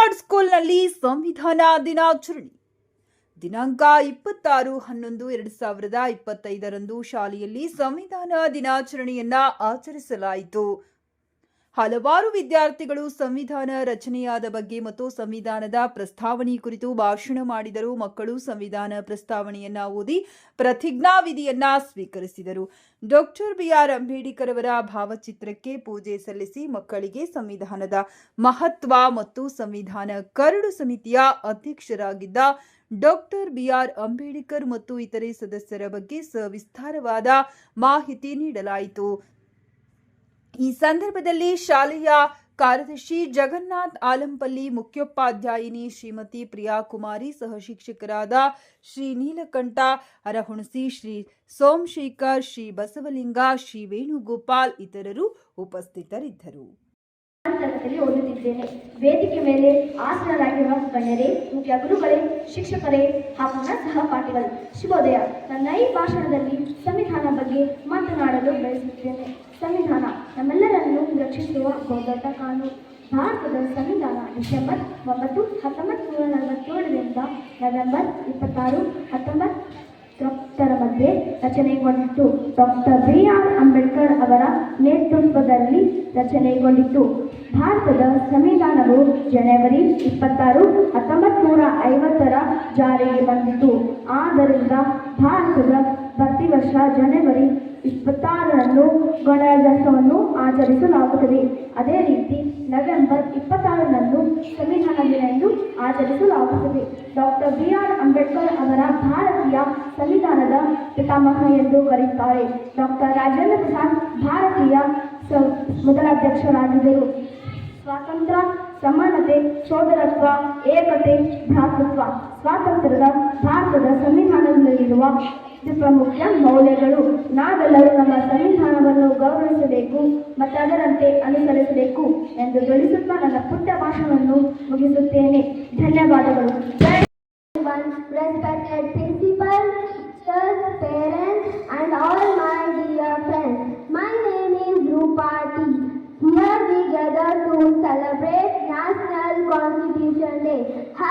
Record ಸ್ಕೂಲ್ನಲ್ಲಿ ಸಂವಿಧಾನ ದಿನಾಚರಣೆ ದಿನಾಂಕ 26/11/2025 ಶಾಲೆಯಲ್ಲಿ ಸಂವಿಧಾನ ದಿನಾಚರಣೆಯನ್ನ ಆಚರಿಸಲಾಯಿತು. ಹಲವಾರು ವಿದ್ಯಾರ್ಥಿಗಳು ಸಂವಿಧಾನ ರಚನೆಯಾದ ಬಗ್ಗೆ ಮತ್ತು ಸಂವಿಧಾನದ ಪ್ರಸ್ತಾವನೆ ಕುರಿತು ಭಾಷಣ ಮಾಡಿದರು. ಮಕ್ಕಳು ಸಂವಿಧಾನ ಪ್ರಸ್ತಾವನೆಯನ್ನ ಓದಿ ಪ್ರತಿಜ್ಞಾವಿಧಿಯನ್ನ ಸ್ವೀಕರಿಸಿದರು. ಡಾಕ್ಟರ್ BR ಅಂಬೇಡ್ಕರ್ ಅವರ ಭಾವಚಿತ್ರಕ್ಕೆ ಪೂಜೆ ಸಲ್ಲಿಸಿ ಮಕ್ಕಳಿಗೆ ಸಂವಿಧಾನದ ಮಹತ್ವ ಮತ್ತು ಸಂವಿಧಾನ ಕರಡು ಸಮಿತಿಯ ಅಧ್ಯಕ್ಷರಾಗಿದ್ದ ಡಾಕ್ಟರ್ BR ಅಂಬೇಡ್ಕರ್ ಮತ್ತು ಇತರೆ ಸದಸ್ಯರ ಬಗ್ಗೆ ಸವಿಸ್ತಾರವಾದ ಮಾಹಿತಿ ನೀಡಲಾಯಿತು. ಈ ಸಂದರ್ಭದಲ್ಲಿ ಶಾಲೆಯ ಕಾರ್ಯದರ್ಶಿ ಜಗನ್ನಾಥ್ ಆಲಂಪಲ್ಲಿ, ಮುಖ್ಯೋಪಾಧ್ಯಾಯಿನಿ ಶ್ರೀಮತಿ ಪ್ರಿಯಾ ಕುಮಾರಿ, ಸಹ ಶಿಕ್ಷಕರಾದ ಶ್ರೀ ನೀಲಕಂಠ ಅರಹುಣಸಿ, ಶ್ರೀ ಸೋಮಶೇಖರ್, ಶ್ರೀ ಬಸವಲಿಂಗ, ಶ್ರೀ ವೇಣುಗೋಪಾಲ್ ಇತರರು ಉಪಸ್ಥಿತರಿದ್ದರು. ಓದುತ್ತಿದ್ದೇನೆ. ವೇದಿಕೆ ಮೇಲೆ ಆಸನರಾಗಿರುವ ಗಣ್ಯರೇ, ಮುಖ್ಯ ಗುರುಗಳೇ, ಶಿಕ್ಷಕರೇ ಹಾಗೂ ನನ್ನ ಸಹಪಾಠಿಗಳು, ಶುಭೋದಯ. ನನ್ನ ಈ ಭಾಷಣದಲ್ಲಿ ಸಂವಿಧಾನ ಬಗ್ಗೆ ಮಾತನಾಡಲು ಬಯಸುತ್ತೇನೆ. ಸಂವಿಧಾನ ನಮ್ಮೆಲ್ಲರನ್ನು ರಕ್ಷಿಸುವ ಬಹುದೊಡ್ಡ ಕಾನೂನು. ಭಾರತದ ಸಂವಿಧಾನ ಡಿಸೆಂಬರ್ 9, 1947ರಿಂದ ನವೆಂಬರ್ 26, 1990ರ ಮಧ್ಯೆ ರಚನೆಗೊಂಡಿತು. ಡಾಕ್ಟರ್ BR ಅಂಬೇಡ್ಕರ್ ಅವರ ನೇತೃತ್ವದಲ್ಲಿ ರಚನೆಗೊಂಡಿತು. ಭಾರತದ ಸಂವಿಧಾನವು ಜನವರಿ 26, 1950ರ ಜಾರಿಗೆ ಬಂದಿತು. ಆದ್ದರಿಂದ ಭಾರತದ ಪ್ರತಿ ವರ್ಷ ಜನವರಿ 26ರಂದು ಗಣರಾಜ್ಯೋತ್ಸವವನ್ನು ಆಚರಿಸಲಾಗುತ್ತದೆ. ಅದೇ ರೀತಿ ನವೆಂಬರ್ 26ರಂದು ಸಂವಿಧಾನ ದಿನ ಎಂದು ಆಚರಿಸಲಾಗುತ್ತದೆ. ಡಾಕ್ಟರ್ BR ಅಂಬೇಡ್ಕರ್ ಅವರ ಭಾರತೀಯ ಸಂವಿಧಾನದ ಪಿತಾಮಹ ಎಂದು ಕರೆಯುತ್ತಾರೆ. ಡಾಕ್ಟರ್ ರಾಜೇಂದ್ರ ಪ್ರಸಾದ್ ಭಾರತೀಯ ಮೊದಲ ಅಧ್ಯಕ್ಷರಾಗಿದ್ದರು. ಸ್ವಾತಂತ್ರ್ಯ, ಸಮಾನತೆ, ಸೋದರತ್ವ, ಏಕತೆ, ಭ್ರಾತೃತ್ವ ಸ್ವಾತಂತ್ರ್ಯದ ಭಾರತದ ಸಂವಿಧಾನದಲ್ಲಿರುವ ಪ್ರಮುಖ ಮೌಲ್ಯಗಳು. ನಾವೆಲ್ಲರೂ ನಮ್ಮ ಸಂವಿಧಾನವನ್ನು ಗೌರವಿಸಬೇಕು ಮತ್ತು ಅದರಂತೆ ಅನುಸರಿಸಬೇಕು ಎಂದು ತಿಳಿಸುತ್ತಾ ನನ್ನ ಪುಟ್ಟ ಭಾಷಣವನ್ನು ಮುಗಿಸುತ್ತೇನೆ. ಧನ್ಯವಾದಗಳು. Respected principal, teachers, parents and all my dear friends. My name is Rupati. Here we gather to celebrate National Constitution Day.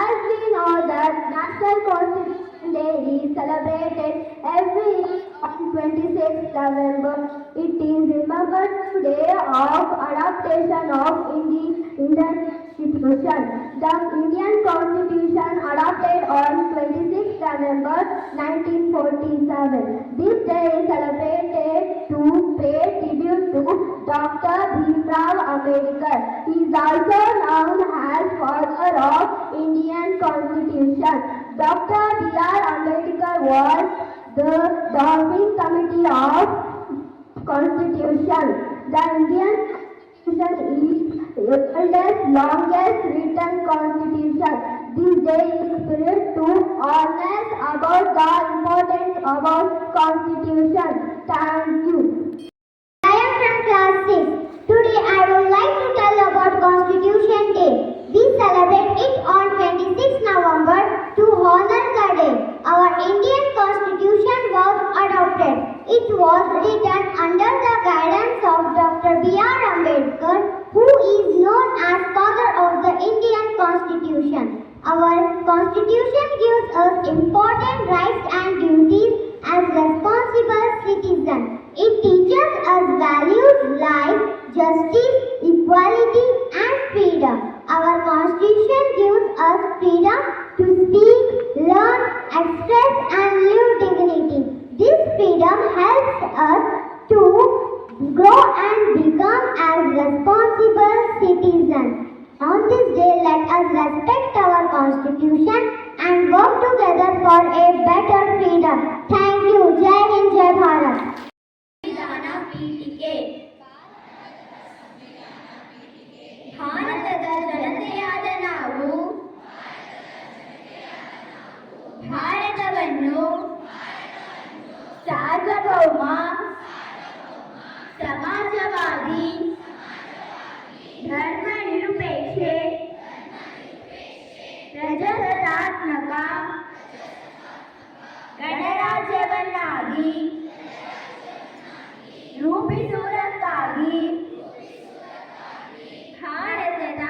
As we know that National Constitution Day is celebrated every year on 26th November. It is remembered today of adaptation of Indian Constitution. The Indian Constitution adopted on 26th November 1947. This day is celebrated to pay tribute to Dr. Bhimrao Ambedkar. He is also known as father of Indian Constitution. Dr. BR Ambedkar was the founding committee of Constitution. The Indian Constitution is the oldest, longest written constitution. This day is spirit to honest about the importance about Constitution. Thank you. I am from class 6. Today I would like to tell about Constitution Day. We celebrate it on 26 November to honor the day our Indian Constitution was adopted. It was written under the guidance of Dr. BR Ambedkar, who is known as father of the Indian Constitution. Our Constitution gives us important rights and duties as responsible citizens. It teaches us values like justice, equality and freedom. Our Constitution gives us freedom to speak, learn, express and live dignity. This freedom helps us to grow and become as responsible citizens. On this day, let us respect our Constitution and work together for a better freedom. Thank you. Jai Hind, Jai Bharat. ಭಾರತದ ಜನತೆಯಾದ ನಾವು ಭಾರತವನ್ನು ಸಾರ್ವಭೌಮ, ಸಮಾಜವಾದಿ, ಧರ್ಮ ನಿರಪೇಕ್ಷೆ, ಪ್ರಜಾಸತ್ತಾತ್ಮಕ ಗಣರಾಜ್ಯವನ್ನಾಗಿ ರೂಪಿಸುವುದಕ್ಕಾಗಿ ಭಾರತದ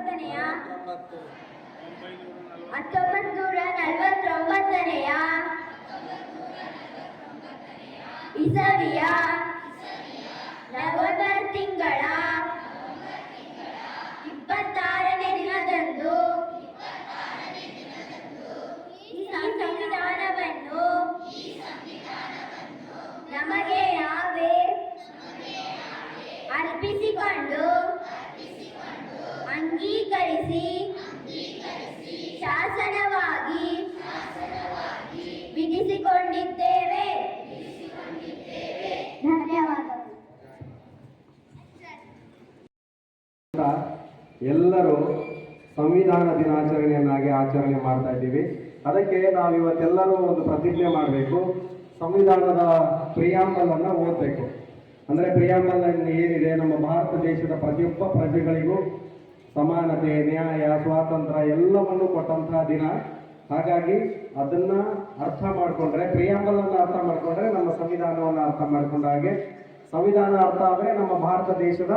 1949ನೆಯ ಇಸವಿಯ November ತಿಂಗಳ 26ನೇ ದಿನದಂದು ಈ ಸಂವಿಧಾನವನ್ನು ನಮಗೆ ನಾವೇ ಅರ್ಪಿಸಿಕೊಂಡು ಅಂಗೀಕರಿಸಿ ಶಾಸನವಾಗಿ ವಿಧಿಸಿಕೊಂಡಿದ್ದೇವೆ. ಧನ್ಯವಾದಗಳು. ಎಲ್ಲರೂ ಸಂವಿಧಾನ ದಿನಾಚರಣೆಯನ್ನಾಗಿ ಆಚರಣೆ ಮಾಡ್ತಾ ಇದ್ದೀವಿ. ಅದಕ್ಕೆ ನಾವು ಇವತ್ತೆಲ್ಲರೂ ಒಂದು ಪ್ರತಿಜ್ಞೆ ಮಾಡಬೇಕು. ಸಂವಿಧಾನದ ಪ್ರಿಯಾಂಬಲ್ ಅನ್ನು ಓದಬೇಕು. ಅಂದರೆ ಪ್ರಿಯಾಂಬಲ್ ಏನಿದೆ, ನಮ್ಮ ಭಾರತ ದೇಶದ ಪ್ರತಿಯೊಬ್ಬ ಪ್ರಜೆಗಳಿಗೂ ಸಮಾನತೆ, ನ್ಯಾಯ, ಸ್ವಾತಂತ್ರ್ಯ ಎಲ್ಲವನ್ನು ಕೊಟ್ಟಂತಹ ದಿನ. ಹಾಗಾಗಿ ಅದನ್ನ ಅರ್ಥ ಮಾಡಿಕೊಂಡ್ರೆ, ಪ್ರಿಯಾಂಬಲ್ ಅನ್ನು ಅರ್ಥ ಮಾಡಿಕೊಂಡ್ರೆ ನಮ್ಮ ಸಂವಿಧಾನವನ್ನು ಅರ್ಥ ಮಾಡಿಕೊಂಡ ಹಾಗೆ. ಸಂವಿಧಾನ ಅರ್ಥ ಆದರೆ ನಮ್ಮ ಭಾರತ ದೇಶದ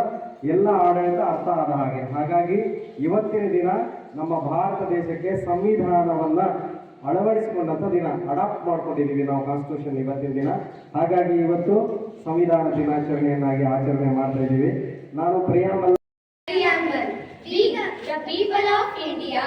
ಎಲ್ಲ ಆಡಳಿತ ಅರ್ಥ ಆದ ಹಾಗೆ. ಹಾಗಾಗಿ ಇವತ್ತಿನ ದಿನ ನಮ್ಮ ಭಾರತ ದೇಶಕ್ಕೆ ಸಂವಿಧಾನವನ್ನ ಅಳವಡಿಸಿಕೊಂಡಂಥ ದಿನ, ಅಡಾಪ್ಟ್ ಮಾಡ್ಕೊಂಡಿದ್ದೀವಿ ನಾವು ಕಾನ್ಸ್ಟಿಟ್ಯೂಷನ್ ಇವತ್ತಿನ ದಿನ. ಹಾಗಾಗಿ ಇವತ್ತು ಸಂವಿಧಾನ ದಿನಾಚರಣೆಯನ್ನಾಗಿ ಆಚರಣೆ ಮಾಡ್ತಾ ಇದ್ದೀವಿ. ನಾನು preamble. The people of India,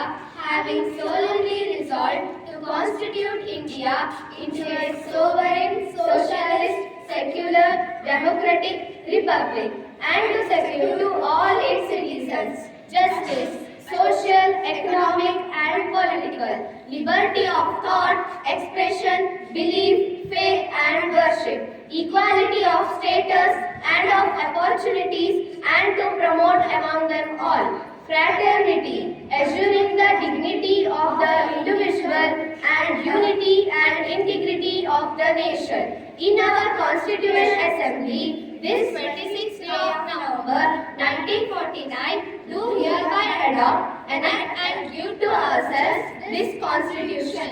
having solemnly resolved to constitute India into a sovereign, socialist, secular, democratic republic, and to secure to all its citizens justice, social, economic, and political liberty of thought, expression, belief, faith, and worship, equality of status and of opportunities, and to promote among them all fraternity, assuring the dignity of the individual and unity and integrity of the nation. In our Constituent Assembly, this 26th day of November 1949, do hereby adopt, enact and give to ourselves this Constitution.